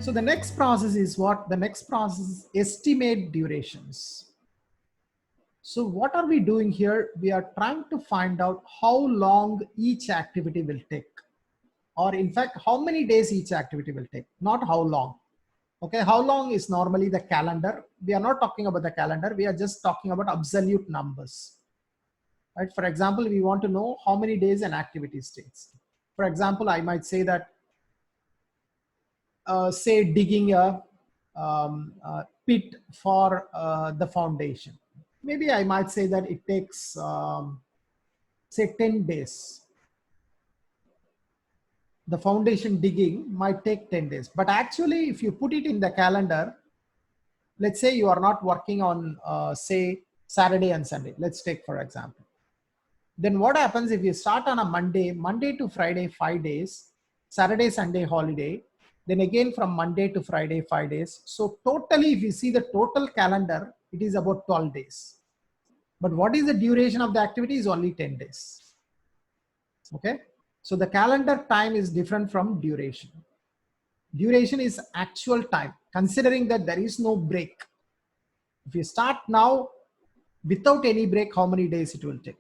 So the next process is what? The next process is estimate durations. So what are we doing here? We are trying to find out how long each activity will take, or in fact, how many days each activity will take, not how long. Okay, how long is normally the calendar. We are not talking about the calendar. We are just talking about absolute numbers. Right? For example, we want to know how many days an activity takes. For example, I might say that, say digging a pit for the foundation. Maybe I might say that it takes, say 10 days. The foundation digging might take 10 days. But actually, if you put it in the calendar, let's say you are not working on, say, Saturday and Sunday. Let's take, for example. Then what happens if you start on a Monday to Friday, 5 days, Saturday, Sunday holiday, then again from Monday to Friday, 5 days. So totally, if you see the total calendar, it is about 12 days. But what is the duration of the activity is only 10 days. Okay. So the calendar time is different from duration. Duration is actual time, considering that there is no break. If you start now without any break, how many days it will take?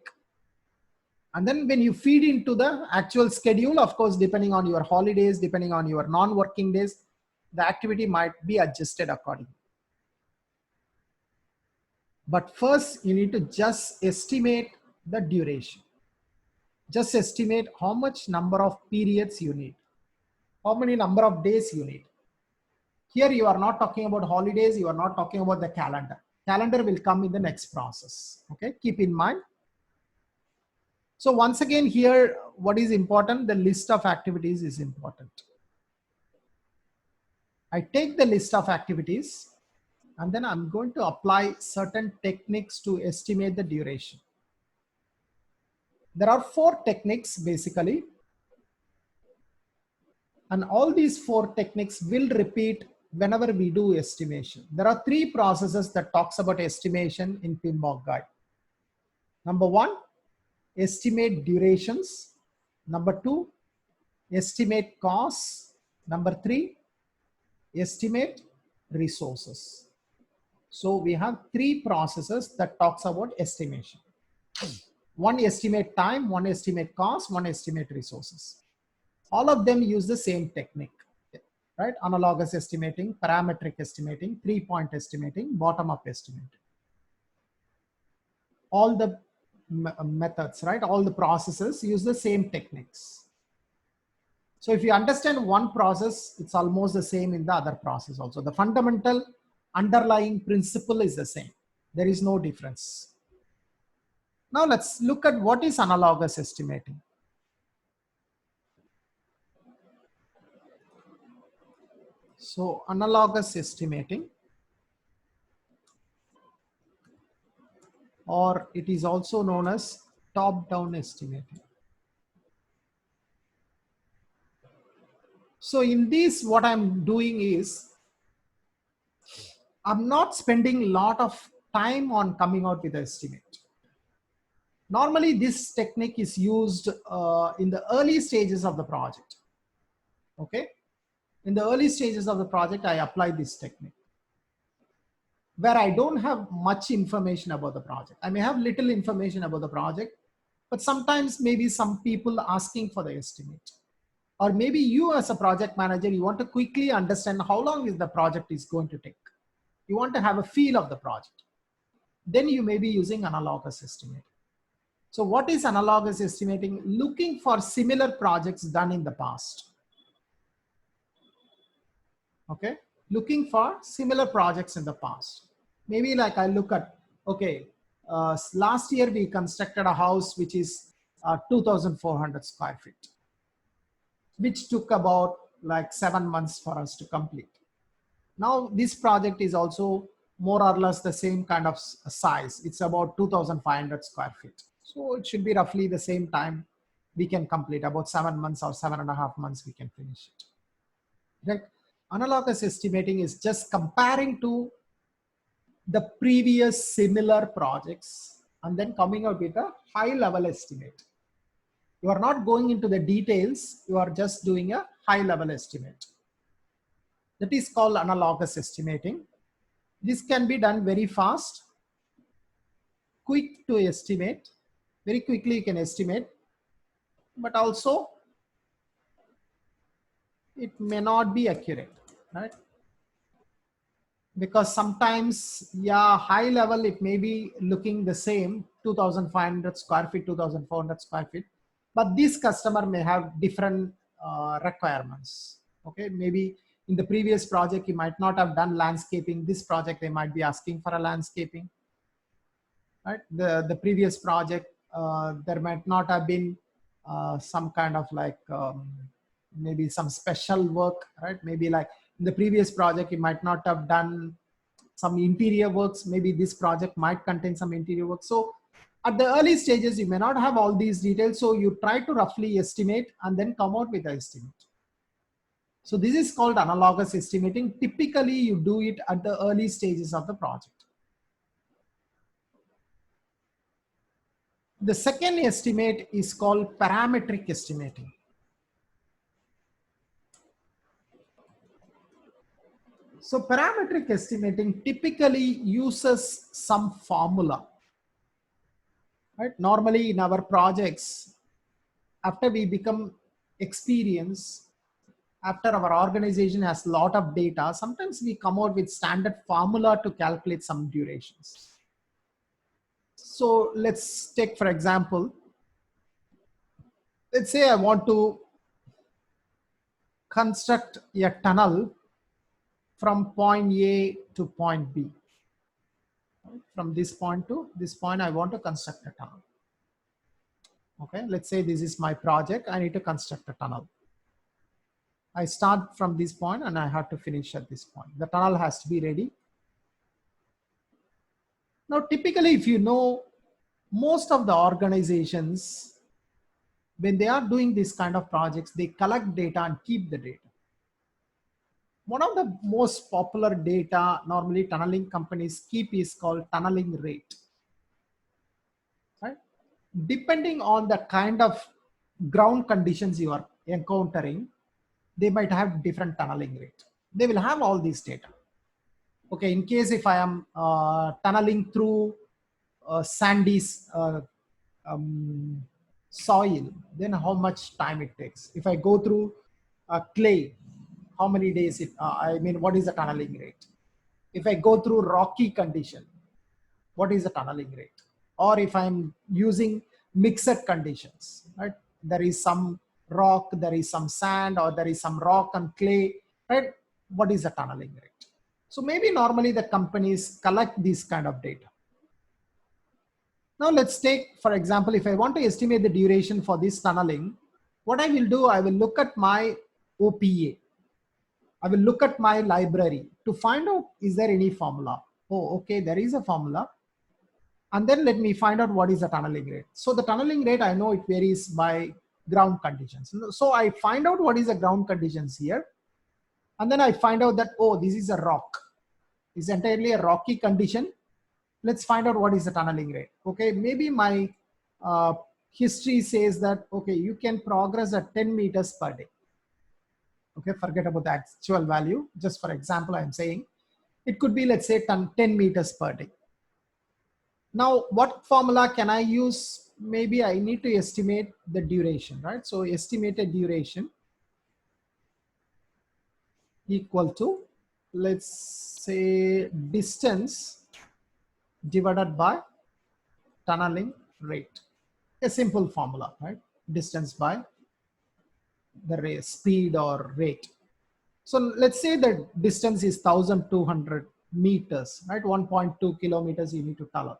And then when you feed into the actual schedule, of course, depending on your holidays, depending on your non-working days, the activity might be adjusted accordingly. But first, you need to just estimate the duration. Just estimate how much number of periods you need, how many number of days you need. Here, you are not talking about holidays. You are not talking about the calendar. Calendar will come in the next process. Okay, keep in mind. So once again here, what is important? The list of activities is important. I take the list of activities and then I'm going to apply certain techniques to estimate the duration. There are 4 techniques basically. And all these 4 techniques will repeat whenever we do estimation. There are 3 processes that talks about estimation in PMBOK guide. Number 1, estimate durations. Number 2, estimate costs. Number 3, estimate resources. So we have 3 processes that talks about estimation. 1 estimate time, 1 estimate cost, 1 estimate resources. All of them use the same technique, right? Analogous estimating, parametric estimating, 3-point estimating, bottom-up estimating. All the methods, right? All the processes use the same techniques. So if you understand one process, it's almost the same in the other process also. The fundamental underlying principle is the same. There is no difference. Now let's look at what is analogous estimating. So analogous estimating, or it is also known as top-down estimating. So in this, what I'm doing is, I'm not spending a lot of time on coming out with an estimate. Normally, this technique is used in the early stages of the project. Okay. In the early stages of the project, I apply this technique where I don't have much information about the project. I may have little information about the project, but sometimes maybe some people asking for the estimate. Or maybe you as a project manager, you want to quickly understand how long is the project is going to take. You want to have a feel of the project. Then you may be using analogous estimating. So what is analogous estimating? Looking for similar projects done in the past. Okay, looking for similar projects in the past. Maybe like I look at, okay, last year we constructed a house which is 2,400 square feet, which took about like 7 months for us to complete. Now this project is also more or less the same kind of size. It's about 2,500 square feet. So it should be roughly the same time we can complete, about 7 months or 7.5 months we can finish it. Right? Analogous estimating is just comparing to the previous similar projects and then coming out with a high level estimate. You are not going into the details, you are just doing a high level estimate. That is called analogous estimating. This can be done very fast, quick to estimate. Very quickly you can estimate, but also it may not be accurate, right? Because sometimes, yeah, high level, it may be looking the same, 2,500 square feet, 2,400 square feet, but this customer may have different requirements. Okay, maybe in the previous project, you might not have done landscaping. This project, they might be asking for a landscaping, right? The previous project, there might not have been some kind of like maybe some special work, right? Maybe like in the previous project, you might not have done some interior works. Maybe this project might contain some interior work. So at the early stages, you may not have all these details. So you try to roughly estimate and then come out with the estimate. So this is called analogous estimating. Typically, you do it at the early stages of the project. The second estimate is called parametric estimating. So parametric estimating typically uses some formula, right? Normally in our projects, after we become experienced, after our organization has a lot of data, sometimes we come out with standard formula to calculate some durations. So let's take, for example, let's say I want to construct a tunnel from point A to point B. From this point to this point, I want to construct a tunnel. Okay, let's say this is my project. I need to construct a tunnel. I start from this point and I have to finish at this point. The tunnel has to be ready. Now, typically, if you know, most of the organizations, when they are doing this kind of projects, they collect data and keep the data. One of the most popular data normally tunneling companies keep is called tunneling rate. Right? Depending on the kind of ground conditions you are encountering, they might have different tunneling rate. They will have all these data. Okay, in case if I am tunneling through sandy soil, then how much time it takes. If I go through clay, how many days it, I mean, what is the tunneling rate? If I go through rocky condition, what is the tunneling rate? Or if I'm using mixed conditions, right? There is some rock, there is some sand, or there is some rock and clay, right? What is the tunneling rate? So maybe normally the companies collect this kind of data. Now let's take, for example, if I want to estimate the duration for this tunneling, what I will do, I will look at my OPA. I will look at my library to find out, is there any formula? Oh, okay, there is a formula. And then let me find out what is the tunneling rate. So the tunneling rate, I know it varies by ground conditions. So I find out what is the ground conditions here. And then I find out that, oh, this is a rock. It's entirely a rocky condition. Let's find out what is the tunneling rate. Okay, maybe my history says that, okay, you can progress at 10 meters per day. Okay, forget about the actual value. Just for example, I'm saying it could be, let's say 10 meters per day. Now, what formula can I use? Maybe I need to estimate the duration, right? So estimated duration equal to, let's say, distance divided by tunneling rate. A simple formula, right? Distance by the rate, speed or rate. So let's say the distance is 1,200 meters, right? 1.2 kilometers you need to tunnel.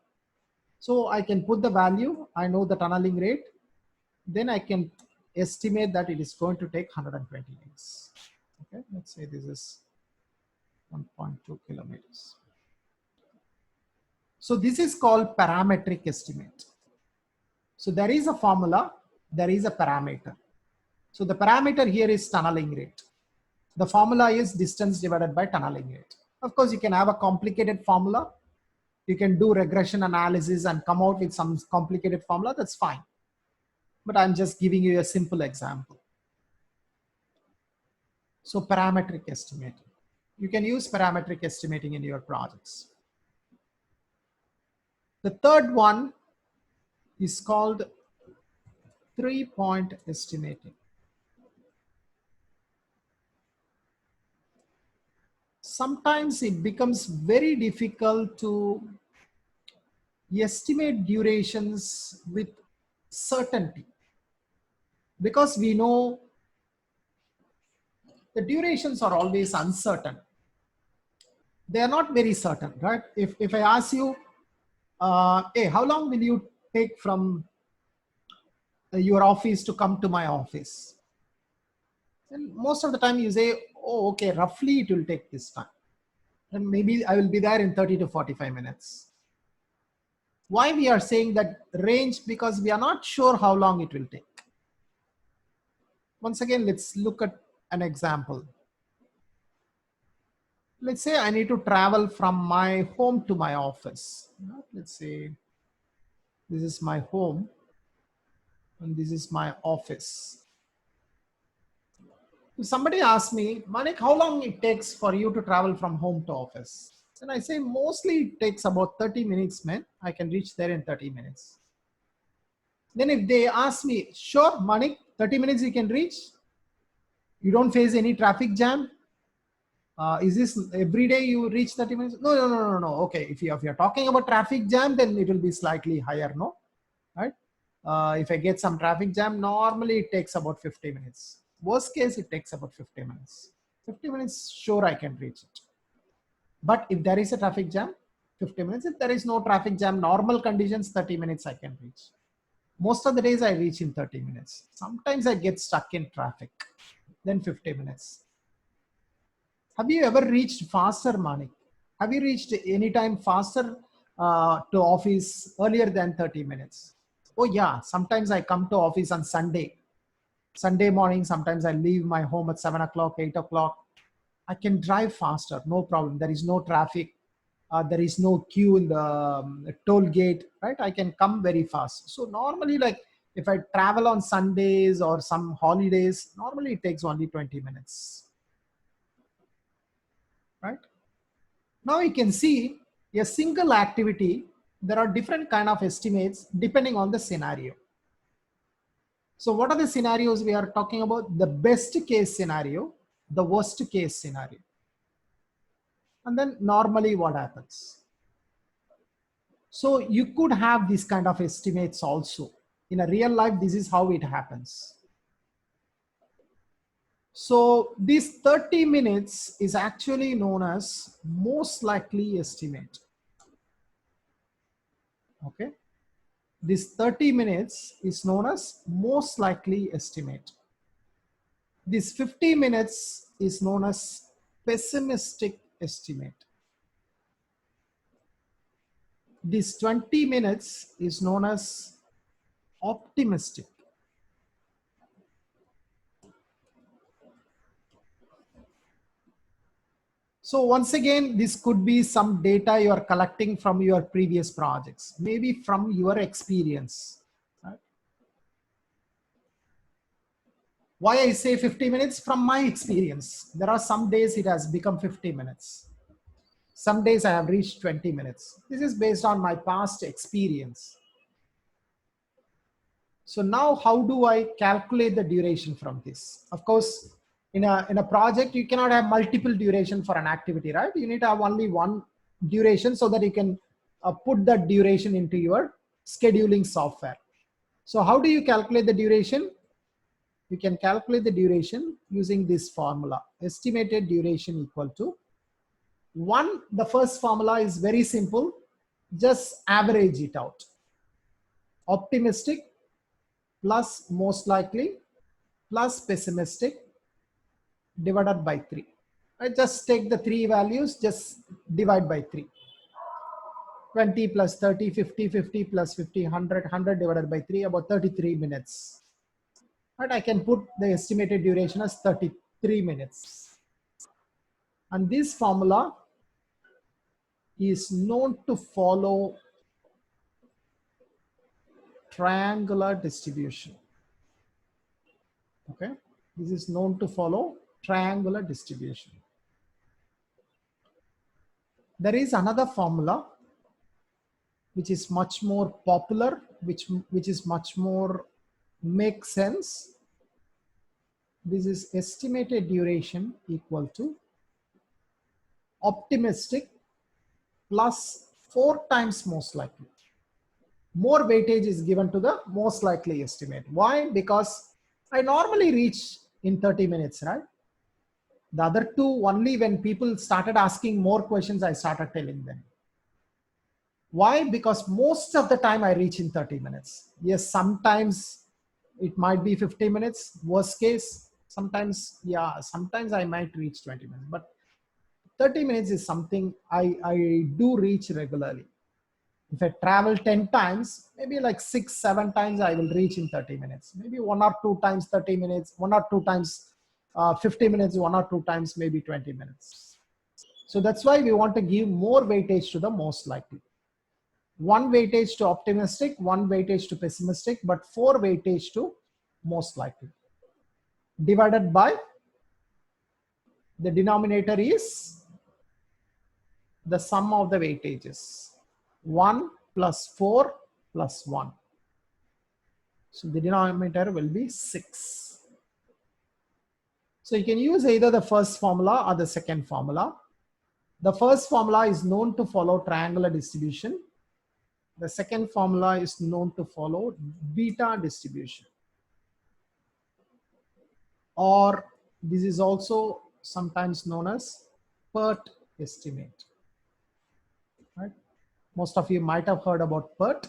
So I can put the value, I know the tunneling rate, then I can estimate that it is going to take 120 days. Okay, let's say this is 1.2 kilometers. So this is called parametric estimate. So there is a formula, there is a parameter. So the parameter here is tunneling rate. The formula is distance divided by tunneling rate. Of course, you can have a complicated formula. You can do regression analysis and come out with some complicated formula, that's fine. But I'm just giving you a simple example. So parametric estimate. You can use parametric estimating in your projects. The third one is called 3-point estimating. Sometimes it becomes very difficult to estimate durations with certainty because we know the durations are always uncertain. They are not very certain, right? If I ask you, hey, how long will you take from your office to come to my office? And most of the time you say, oh, okay, roughly it will take this time. And maybe I will be there in 30 to 45 minutes. Why we are saying that range? Because we are not sure how long it will take. Once again, let's look at an example. Let's say I need to travel from my home to my office. Let's say this is my home and this is my office. If somebody asks me, Manik, how long it takes for you to travel from home to office? And I say mostly it takes about 30 minutes, man. I can reach there in 30 minutes. Then if they ask me, sure, Manik, 30 minutes you can reach? You don't face any traffic jam? Is this every day you reach 30 minutes? No. Okay, if you're talking about traffic jam, then it will be slightly higher, no? Right? If I get some traffic jam, normally it takes about 50 minutes. Worst case, it takes about 50 minutes. 50 minutes, sure, I can reach it. But if there is a traffic jam, 50 minutes. If there is no traffic jam, normal conditions, 30 minutes I can reach. Most of the days I reach in 30 minutes. Sometimes I get stuck in traffic, then 50 minutes. Have you ever reached faster, Manik? Have you reached any time faster to office earlier than 30 minutes? Oh yeah, sometimes I come to office on Sunday morning. Sometimes I leave my home at 7 o'clock, 8 o'clock. I can drive faster, no problem. There is no traffic. There is no queue in the toll gate, right? I can come very fast. So normally, like if I travel on Sundays or some holidays, normally it takes only 20 minutes, right? Now you can see a single activity. There are different kind of estimates depending on the scenario. So what are the scenarios we are talking about? The best case scenario, the worst case scenario. And then normally what happens? So you could have this kind of estimates also. In a real life, this is how it happens. So this 30 minutes is actually known as most likely estimate. Okay. This 30 minutes is known as most likely estimate. This 50 minutes is known as pessimistic estimate. This 20 minutes is known as optimistic. So once again, this could be some data you are collecting from your previous projects, maybe from your experience. Right? Why I say 50 minutes? From my experience. There are some days it has become 50 minutes. Some days I have reached 20 minutes. This is based on my past experience. So now how do I calculate the duration from this? Of course, in a project, you cannot have multiple duration for an activity, right? You need to have only one duration so that you can put that duration into your scheduling software. So how do you calculate the duration? You can calculate the duration using this formula. Estimated duration equal to one. The first formula is very simple. Just average it out. Optimistic plus most likely plus pessimistic divided by 3. I just take the three values, just divide by 3. 20 plus 30, 50, 50 plus 50, 100, 100 divided by 3, about 33 minutes. But I can put the estimated duration as 33 minutes. And this formula is known to follow triangular distribution. Okay, this is known to follow triangular distribution. There is another formula which is much more popular, which is much more makes sense. This is estimated duration equal to optimistic plus 4 times most likely. More weightage is given to the most likely estimate. Why? Because I normally reach in 30 minutes, right? The other two, only when people started asking more questions, I started telling them. Why? Because most of the time I reach in 30 minutes. Yes, sometimes it might be 50 minutes, worst case. Sometimes, yeah, sometimes I might reach 20 minutes, but 30 minutes is something I do reach regularly. If I travel 10 times, maybe like 6, 7 times I will reach in 30 minutes. Maybe 1 or 2 times 30 minutes, 1 or 2 times 50 minutes, 1 or 2 times maybe 20 minutes. So that's why we want to give more weightage to the most likely. 1 weightage to optimistic, 1 weightage to pessimistic, but 4 weightage to most likely. Divided by the denominator is the sum of the weightages. 1 plus 4 plus 1. So the denominator will be 6. So you can use either the first formula or the second formula. The first formula is known to follow triangular distribution. The second formula is known to follow beta distribution. Or this is also sometimes known as PERT estimate. Right? Most of you might have heard about PERT.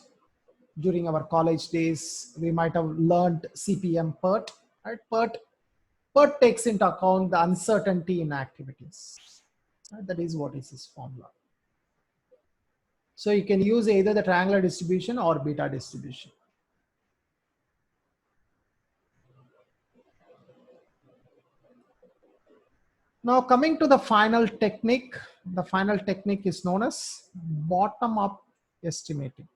During our college days, we might have learned CPM PERT. Right? PERT takes into account the uncertainty in activities. Right? That is what is this formula. So you can use either the triangular distribution or beta distribution. Now coming to the final technique is known as bottom-up estimating.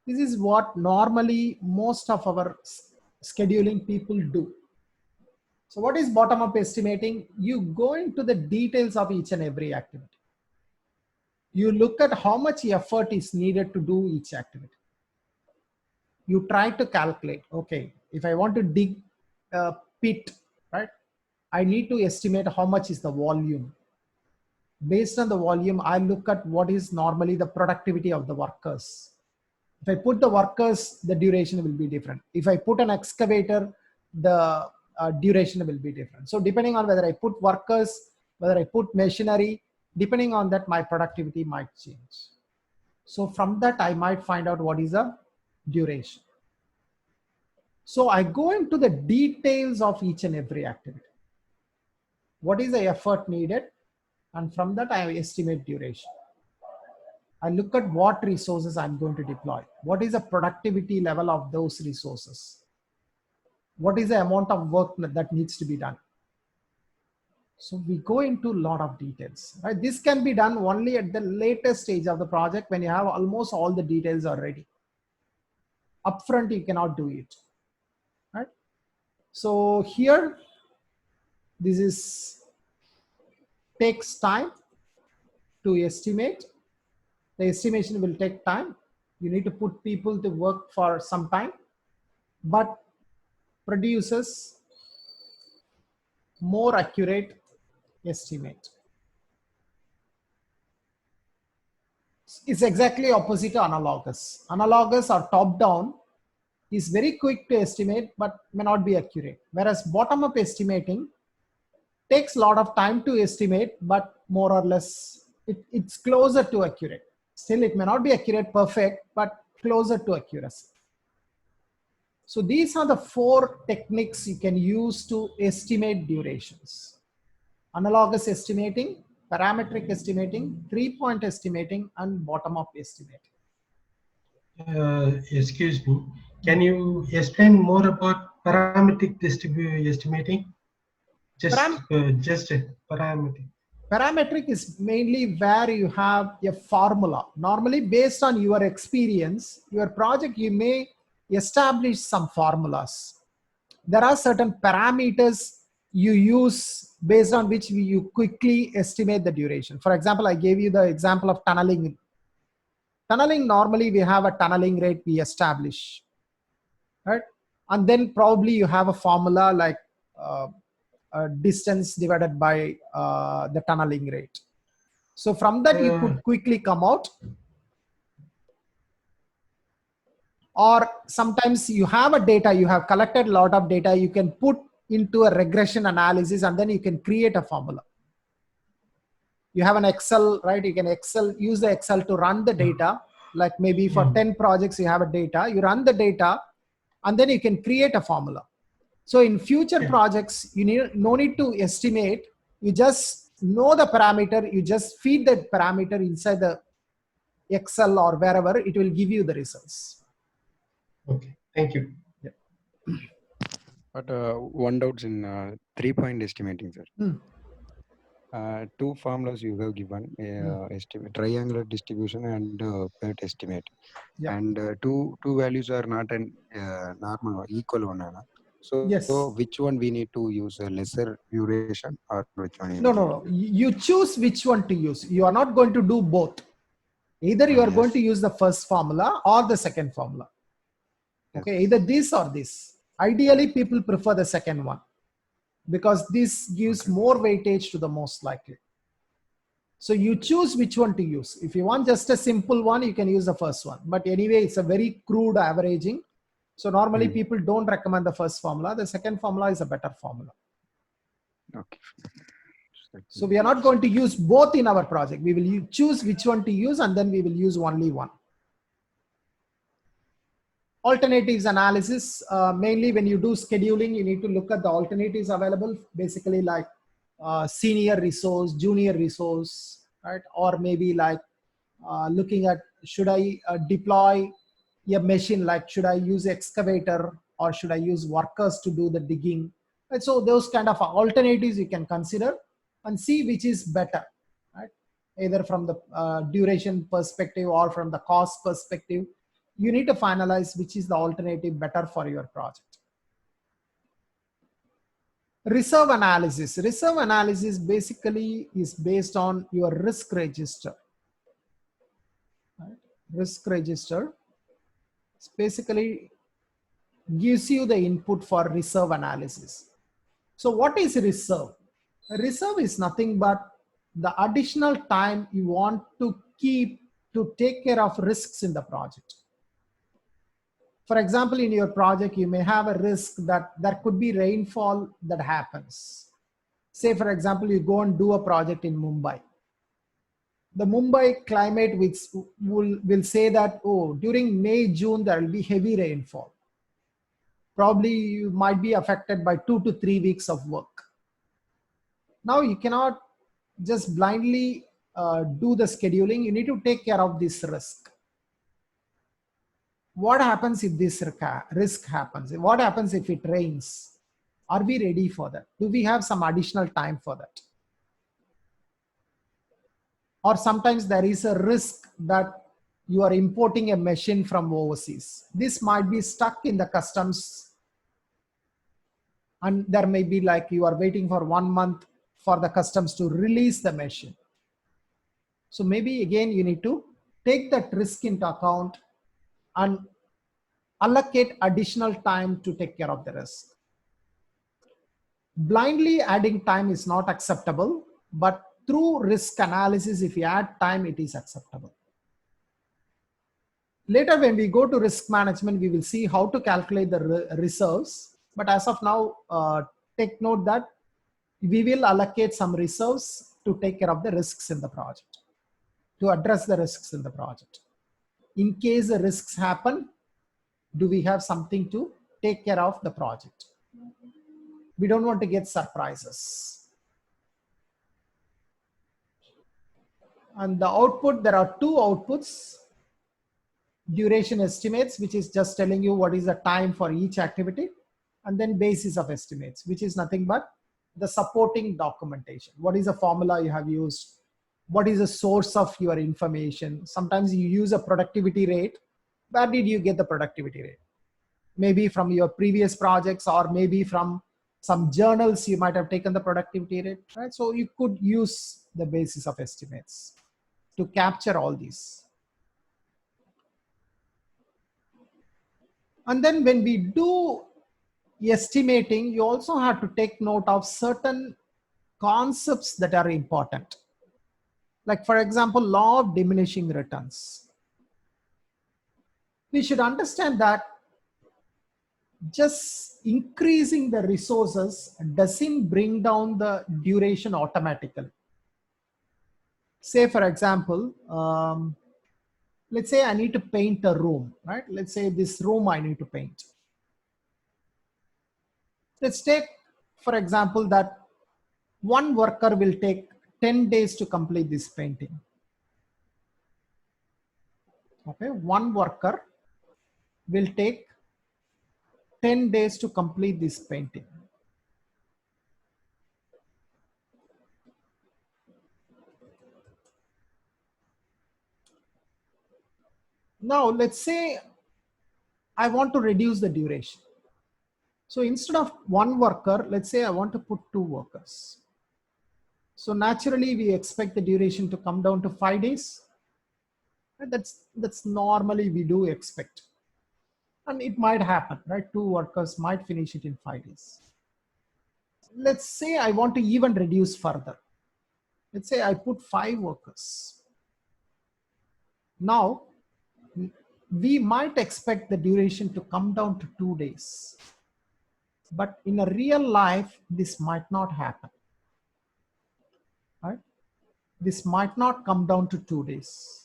This is what normally most of our scheduling people do. So what is bottom-up estimating? You go into the details of each and every activity. You look at how much effort is needed to do each activity. You try to calculate, okay, if I want to dig a pit, right? I need to estimate how much is the volume. Based on the volume, I look at what is normally the productivity of the workers. If I put the workers, the duration will be different. If I put an excavator, the duration will be different. So depending on whether I put workers, whether I put machinery, depending on that, my productivity might change. So from that, I might find out what is the duration. So I go into the details of each and every activity. What is the effort needed? And from that, I estimate duration. I look at what resources I'm going to deploy. What is the productivity level of those resources? What is the amount of work that needs to be done? So we go into a lot of details, right? This can be done only at the later stage of the project when you have almost all the details already. Upfront, you cannot do it, right? So here, this is takes time to estimate. The estimation will take time. You need to put people to work for some time, but produces more accurate estimate. It's exactly opposite to analogous. Analogous or top down is very quick to estimate, but may not be accurate. Whereas bottom up estimating takes a lot of time to estimate, but more or less it's closer to accurate. Still, it may not be accurate, perfect, but closer to accuracy. So these are the 4 techniques you can use to estimate durations: analogous estimating, parametric estimating, 3-point estimating, and bottom-up estimating. Excuse me, can you explain more about parametric estimating? Just parametric. Parametric is mainly where you have a formula. Normally, based on your experience, your project, you may establish some formulas. There are certain parameters you use based on which you quickly estimate the duration. For example, I gave you the example of tunneling. Tunneling, normally we have a tunneling rate we establish, right? And then probably you have a formula like distance divided by the tunneling rate. So from that you could quickly come out. Or sometimes you have a data, you have collected a lot of data, you can put into a regression analysis and then you can create a formula. You have an Excel, right? You can use the Excel to run the data. Like maybe for 10 projects, you have a data, you run the data and then you can create a formula. So in future projects, you no need to estimate. You just know the parameter, you just feed that parameter inside the Excel or wherever, it will give you the results. Okay, thank you. Yeah. But one doubt in 3-point estimating, sir. Two formulas you have given, estimate, triangular distribution and PERT estimate. Yeah. And two values are not an normal one, equal one. So Yes. which one we need to use, a lesser duration or which one? No. You choose which one to use. You are not going to do both. Either you are going to use the first formula or the second formula. Okay, either this or this. Ideally, people prefer the second one because this gives more weightage to the most likely. So you choose which one to use. If you want just a simple one, you can use the first one. But anyway, it's a very crude averaging. So normally people don't recommend the first formula. The second formula is a better formula. Okay. So we are not going to use both in our project. We will choose which one to use and then we will use only one. Alternatives analysis, mainly when you do scheduling, you need to look at the alternatives available, basically like senior resource, junior resource, right? Or maybe like looking at, should I deploy a machine, like should I use excavator or should I use workers to do the digging? And so those kind of alternatives you can consider and see which is better, right? Either from the duration perspective or from the cost perspective. You need to finalize which is the alternative better for your project. Reserve analysis. Reserve analysis basically is based on your risk register. Right? Risk register basically gives you the input for reserve analysis. So what is reserve? Reserve is nothing but the additional time you want to keep to take care of risks in the project. For example, in your project, you may have a risk that there could be rainfall that happens. Say, for example, you go and do a project in Mumbai. The Mumbai climate which will say that, oh, during May, June, there will be heavy rainfall. Probably you might be affected by 2 to 3 weeks of work. Now you cannot just blindly do the scheduling. You need to take care of this risk. What happens if this risk happens? What happens if it rains? Are we ready for that? Do we have some additional time for that? Or sometimes there is a risk that you are importing a machine from overseas. This might be stuck in the customs and there may be like you are waiting for 1 month for the customs to release the machine. So maybe again, you need to take that risk into account and allocate additional time to take care of the risk. Blindly adding time is not acceptable, but through risk analysis, if you add time, it is acceptable. Later, when we go to risk management, we will see how to calculate the reserves. But as of now, take note that we will allocate some reserves to take care of the risks in the project, to address the risks in the project. In case the risks happen, do we have something to take care of the project? We don't want to get surprises. And the output, there are two outputs. Duration estimates, which is just telling you what is the time for each activity. And then basis of estimates, which is nothing but the supporting documentation. What is the formula you have used? What is the source of your information? Sometimes you use a productivity rate. Where did you get the productivity rate? Maybe from your previous projects or maybe from some journals you might have taken the productivity rate, right? So you could use the basis of estimates to capture all these. And then when we do estimating, you also have to take note of certain concepts that are important. Like for example, law of diminishing returns. We should understand that just increasing the resources doesn't bring down the duration automatically. Say for example, let's say I need to paint a room, right? Let's say this room I need to paint. Let's take, for example, that one worker will take 10 days to complete this painting. Okay, one worker will take 10 days to complete this painting. Now, let's say I want to reduce the duration. So instead of one worker, let's say I want to put two workers. So naturally, we expect the duration to come down to 5 days. And that's normally we do expect. And it might happen, right? Two workers might finish it in 5 days. Let's say I want to even reduce further. Let's say I put 5 workers. Now, we might expect the duration to come down to 2 days. But in a real life, this might not happen. Right? This might not come down to 2 days.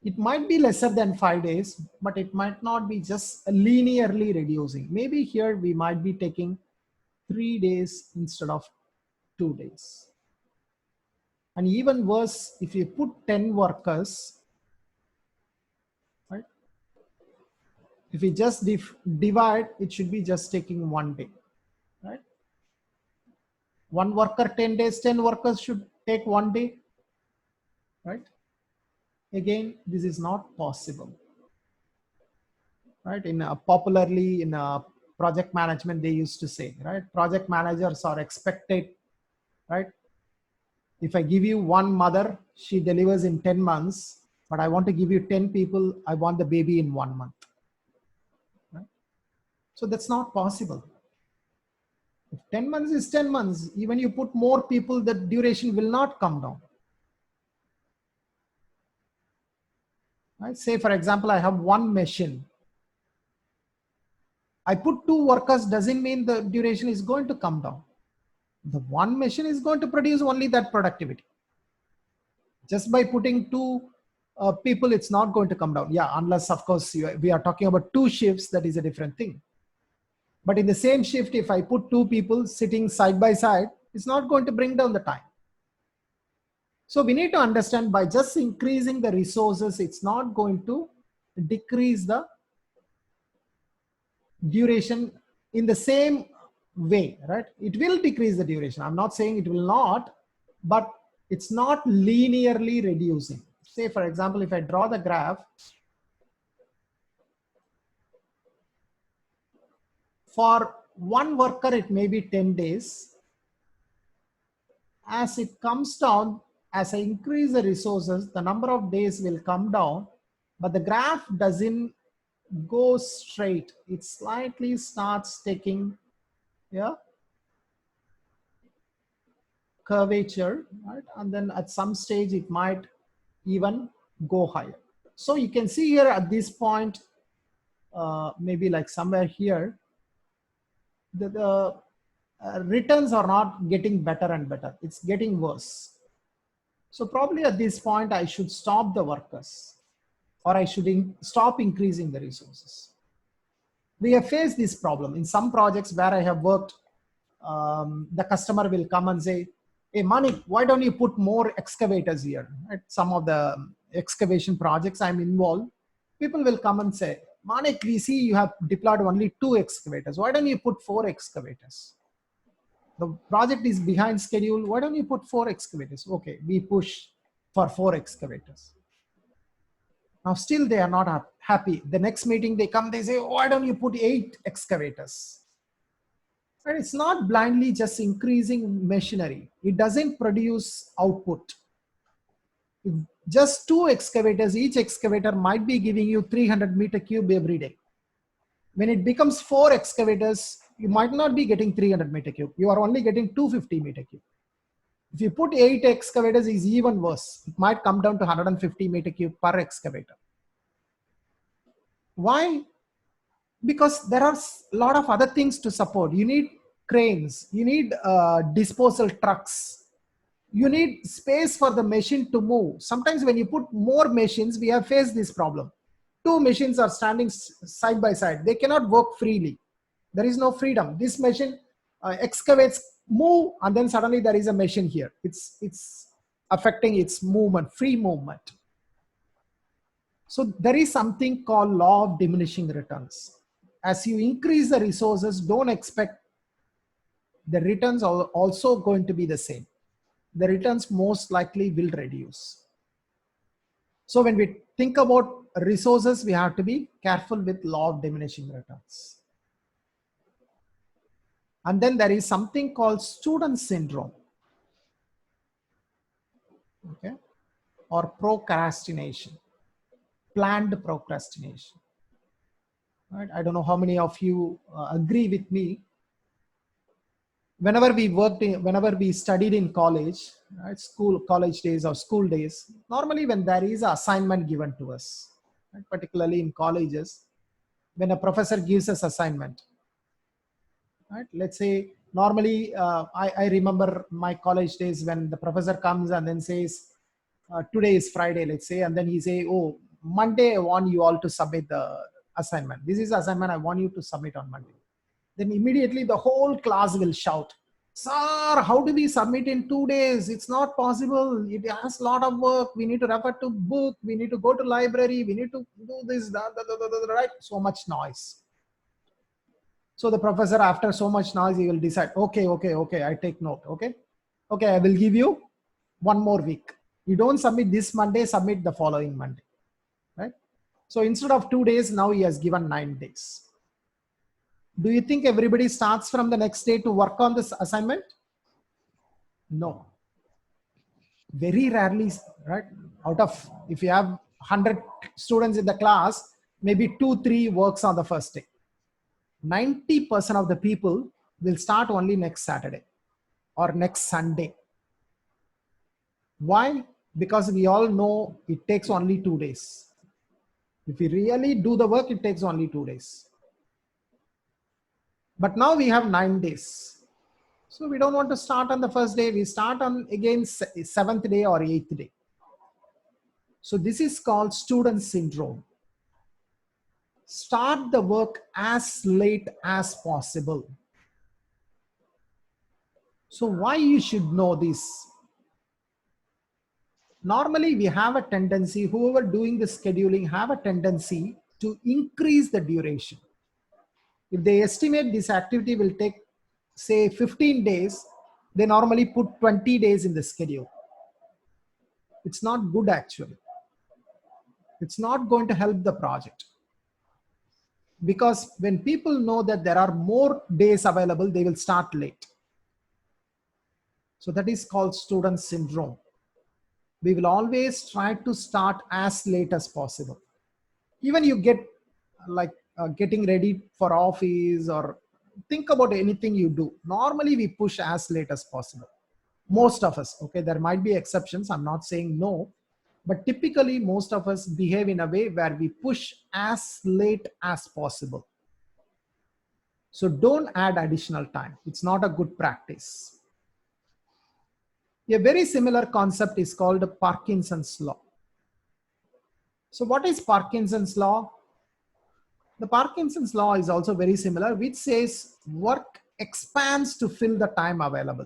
It might be lesser than 5 days, but it might not be just linearly reducing. Maybe here we might be taking 3 days instead of 2 days. And even worse, if you put 10 workers, right? If we just divide, it should be just taking 1 day, right? One worker 10 days, 10 workers should take 1 day, right? Again, this is not possible, right? Popularly in project management, they used to say, right? Project managers are expected, right? If I give you one mother, she delivers in 10 months, but I want to give you 10 people, I want the baby in 1 month, right? So that's not possible. If 10 months is 10 months, even you put more people, the duration will not come down. Right? Say, for example, I have one machine. I put 2 workers doesn't mean the duration is going to come down. The one machine is going to produce only that productivity. Just by putting 2 people, it's not going to come down. Yeah, unless, of course, we are talking about 2 shifts, that is a different thing. But in the same shift, if I put 2 people sitting side by side, it's not going to bring down the time. So we need to understand by just increasing the resources, it's not going to decrease the duration in the same way, right? It will decrease the duration. I'm not saying it will not, but it's not linearly reducing. Say, for example, if I draw the graph, for one worker, it may be 10 days. As it comes down, as I increase the resources, the number of days will come down, but the graph doesn't go straight. It slightly starts taking, yeah, curvature, right? And then at some stage, it might even go higher. So you can see here at this point, maybe like somewhere here, the returns are not getting better and better. It's getting worse. So probably at this point, I should stop the workers, or I should stop increasing the resources. We have faced this problem in some projects where I have worked. The customer will come and say, hey, Manik, why don't you put more excavators here? At some of the excavation projects I'm involved, people will come and say, Manik, we see you have deployed only 2 excavators. Why don't you put 4 excavators? The project is behind schedule. Why don't you put 4 excavators? Okay, we push for 4 excavators. Now still they are not happy. The next meeting they come, they say, why don't you put 8 excavators? And it's not blindly just increasing machinery. It doesn't produce output. Just 2 excavators, each excavator might be giving you 300 meter cube every day. When it becomes 4 excavators, you might not be getting 300 meter cube. You are only getting 250 meter cube. If you put 8 excavators, it's even worse. It might come down to 150 meter cube per excavator. Why? Because there are a lot of other things to support. You need cranes, you need disposal trucks, you need space for the machine to move. Sometimes when you put more machines, we have faced this problem. 2 machines are standing side by side. They cannot work freely. There is no freedom. This machine excavates, move, and then suddenly there is a machine here. It's affecting its movement, free movement. So there is something called law of diminishing returns. As you increase the resources, don't expect the returns are also going to be the same. The returns most likely will reduce. So when we think about resources, we have to be careful with law of diminishing returns. And then there is something called student syndrome, okay, or procrastination, planned procrastination. Right? I don't know how many of you agree with me. Whenever we studied in college, right, college days or school days, normally when there is an assignment given to us, right, particularly in colleges, when a professor gives us assignment, right, let's say normally I remember my college days when the professor comes and then says, today is Friday, let's say, and then he say, oh, Monday I want you all to submit the assignment. This is assignment I want you to submit on Monday. Then immediately the whole class will shout, sir, how do we submit in 2 days? It's not possible. It has a lot of work. We need to refer to book. We need to go to library. We need to do this, right? So much noise. So the professor, after so much noise, he will decide, okay, I take note, okay, I will give you 1 more week. You don't submit this Monday, submit the following Monday, right? So instead of 2 days, now he has given 9 days. Do you think everybody starts from the next day to work on this assignment? No. Very rarely, right? Out of, if you have 100 students in the class, maybe 2-3 works on the first day. 90% of the people will start only next Saturday or next Sunday. Why? Because we all know it takes only 2 days. If you really do the work, it takes only 2 days. But now we have 9 days. So we don't want to start on the first day. We start on again 7th day or 8th day. So this is called student syndrome. Start the work as late as possible. So why you should know this? Normally we have a tendency, whoever doing the scheduling have a tendency to increase the duration. If they estimate this activity will take, say, 15 days, they normally put 20 days in the schedule. It's not good actually. It's not going to help the project. Because when people know that there are more days available, they will start late. So that is called student syndrome. We will always try to start as late as possible. Even you get like getting ready for office or think about anything you do. Normally we push as late as possible. Most of us, okay, there might be exceptions. I'm not saying no, but typically most of us behave in a way where we push as late as possible. So don't add additional time. It's not a good practice. A very similar concept is called Parkinson's law. So what is Parkinson's law? The Parkinson's law is also very similar, which says work expands to fill the time available.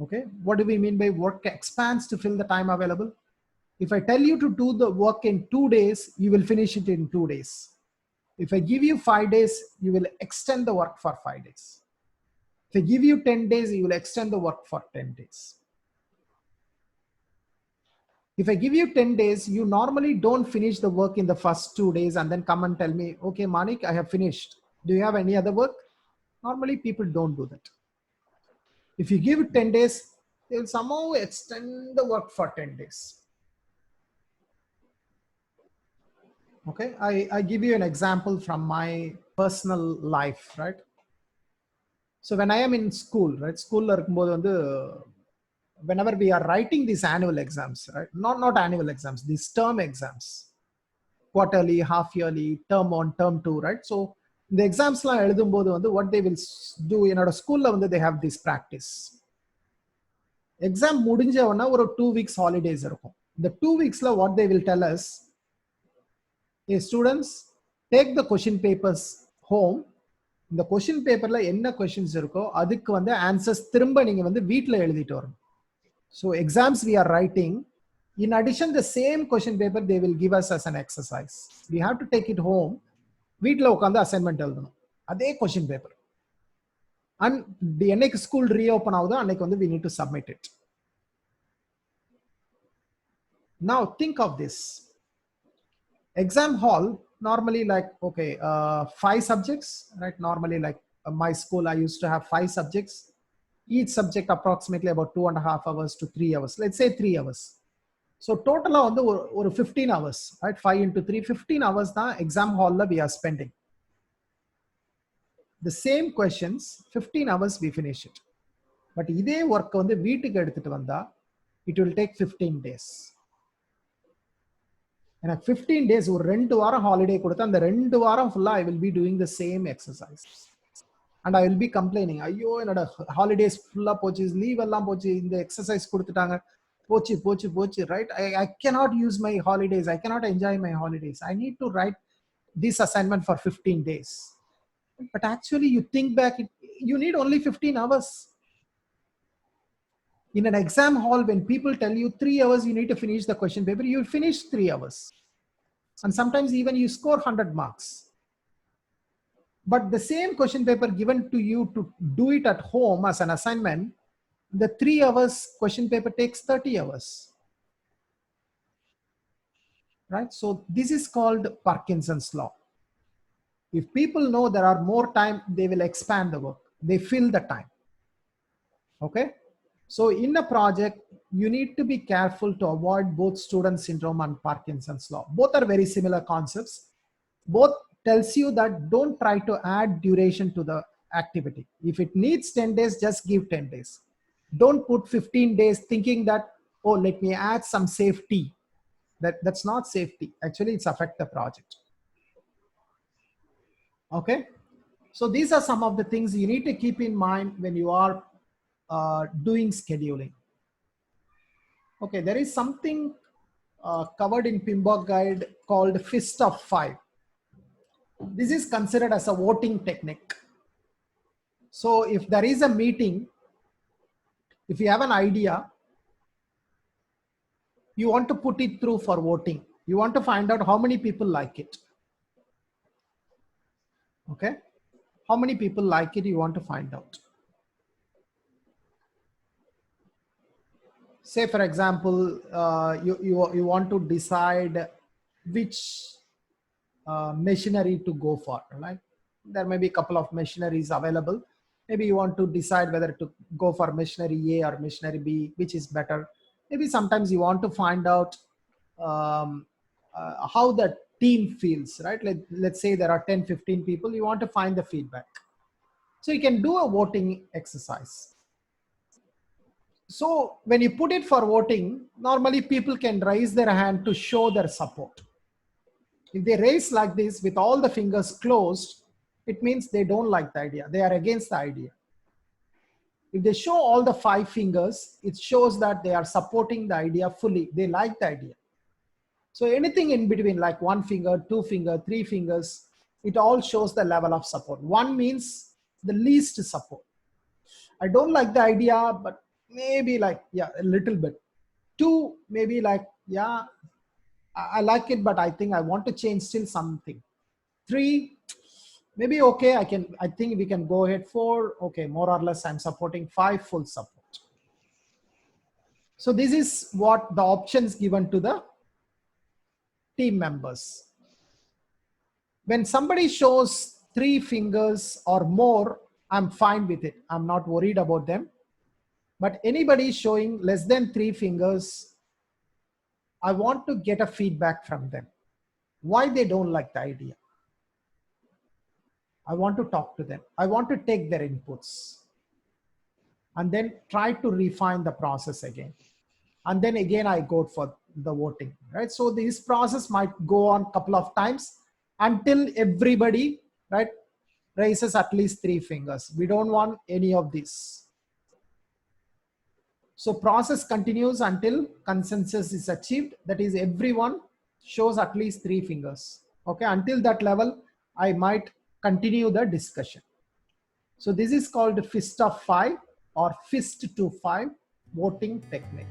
Okay, what do we mean by work expands to fill the time available? If I tell you to do the work in 2 days, you will finish it in 2 days. If I give you 5 days, you will extend the work for 5 days. If I give you 10 days, you will extend the work for 10 days. If I give you 10 days, you normally don't finish the work in the first 2 days and then come and tell me, okay, Manik, I have finished. Do you have any other work? Normally people don't do that. If you give 10 days, they will somehow extend the work for 10 days. Okay, I give you an example from my personal life, right? So when I am in school, right, school whenever we are writing these annual exams, right, not annual exams, these term exams, quarterly, half yearly, term 1, term 2, right? So the exams la எழுதும்போது what they will do in our school they have this practice. Exam முடிஞ்ச உடனே ஒரு 2 weeks holidays இருக்கும். The 2 weeks la what they will tell us, hey students, take the question papers home. இந்த question paperல என்ன questions இருக்கோ அதுக்கு answers திரும்ப நீங்க வீட்ல எழுதிட்டு வரணும். So exams we are writing, in addition the same question paper they will give us as an exercise. We have to take it home. வீட்ல உட்கார்ந்து assignment எழுதணும். அதே question paper. And the என்னைக்கு school reopen ஆகுதோ அன்னைக்கு we need to submit it. Now think of this. Exam hall normally like, okay, 5 subjects, right? Normally like my school, I used to have 5 subjects. Each subject approximately about 2.5 hours to 3 hours. Let's say 3 hours. So total or 15 hours, right? 5 into 3, 15 hours the exam hall we are spending. The same questions, 15 hours we finish it. But இதே work வீட்டுக்கு எடுத்துட்டு வந்தா it will take 15 days. And at 15 days ஒரு 2 வாரம் holiday கொடுத்தா அந்த 2 வாரம் full I will be doing the same exercise. And I will be complaining, ஐயோ என்னோட holidays full போச்சு, leave எல்லாம் போச்சு, இந்த exercise கொடுத்துட்டாங்க, போச்சு, right? I cannot use my holidays, I cannot enjoy my holidays. I need to write this assignment for 15 days. But actually you think back, you need only 15 hours. In an exam hall, when people tell you 3 hours you need to finish the question paper, you finish 3 hours. And sometimes even you score 100 marks. But the same question paper given to you to do it at home as an assignment, the 3 hours question paper takes 30 hours. Right? So this is called Parkinson's law. If people know there are more time, they will expand the work. They fill the time. Okay? So in a project, you need to be careful to avoid both student syndrome and Parkinson's law. Both are very similar concepts. Both tells you that don't try to add duration to the activity. If it needs 10 days, just give 10 days. Don't put 15 days thinking that, oh, let me add some safety. That's not safety. Actually, it's affect the project. Okay. So these are some of the things you need to keep in mind when you are doing scheduling. Okay, there is something covered in PMBOK guide called Fist of 5. This is considered as a voting technique. So if there is a meeting, if you have an idea, you want to put it through for voting. You want to find out how many people like it. Okay, how many people like it, you want to find out. Say for example, you want to decide which machinery to go for, right? There may be a couple of machineries available. Maybe you want to decide whether to go for machinery A or machinery B, which is better. Maybe sometimes you want to find out how the team feels, right? Let's say there are 10-15 people, you want to find the feedback. So you can do a voting exercise. So when you put it for voting, normally people can raise their hand to show their support. If they raise like this with all the fingers closed, it means they don't like the idea. They are against the idea. If they show all the 5 fingers, it shows that they are supporting the idea fully. They like the idea. So anything in between, like 1 finger, 2 finger, 3 fingers, it all shows the level of support. 1 means the least support. I don't like the idea, but maybe like, yeah, a little bit. 2, maybe like, yeah, I like it, but I think I want to change still something. 3, maybe okay, I think we can go ahead. 4, okay, more or less I'm supporting. 5, full support. So this is what the options given to the team members. When somebody shows 3 fingers or more, I'm fine with it. I'm not worried about them. But anybody showing less than 3 fingers, I want to get a feedback from them. Why they don't like the idea. I want to talk to them. I want to take their inputs and then try to refine the process again. And then again, I go for the voting, right? So this process might go on a couple of times until everybody, right, raises at least 3 fingers. We don't want any of this. So process continues until consensus is achieved. That is, everyone shows at least 3 fingers. Okay, until that level, I might continue the discussion. So this is called fist of 5 or fist to 5 voting technique.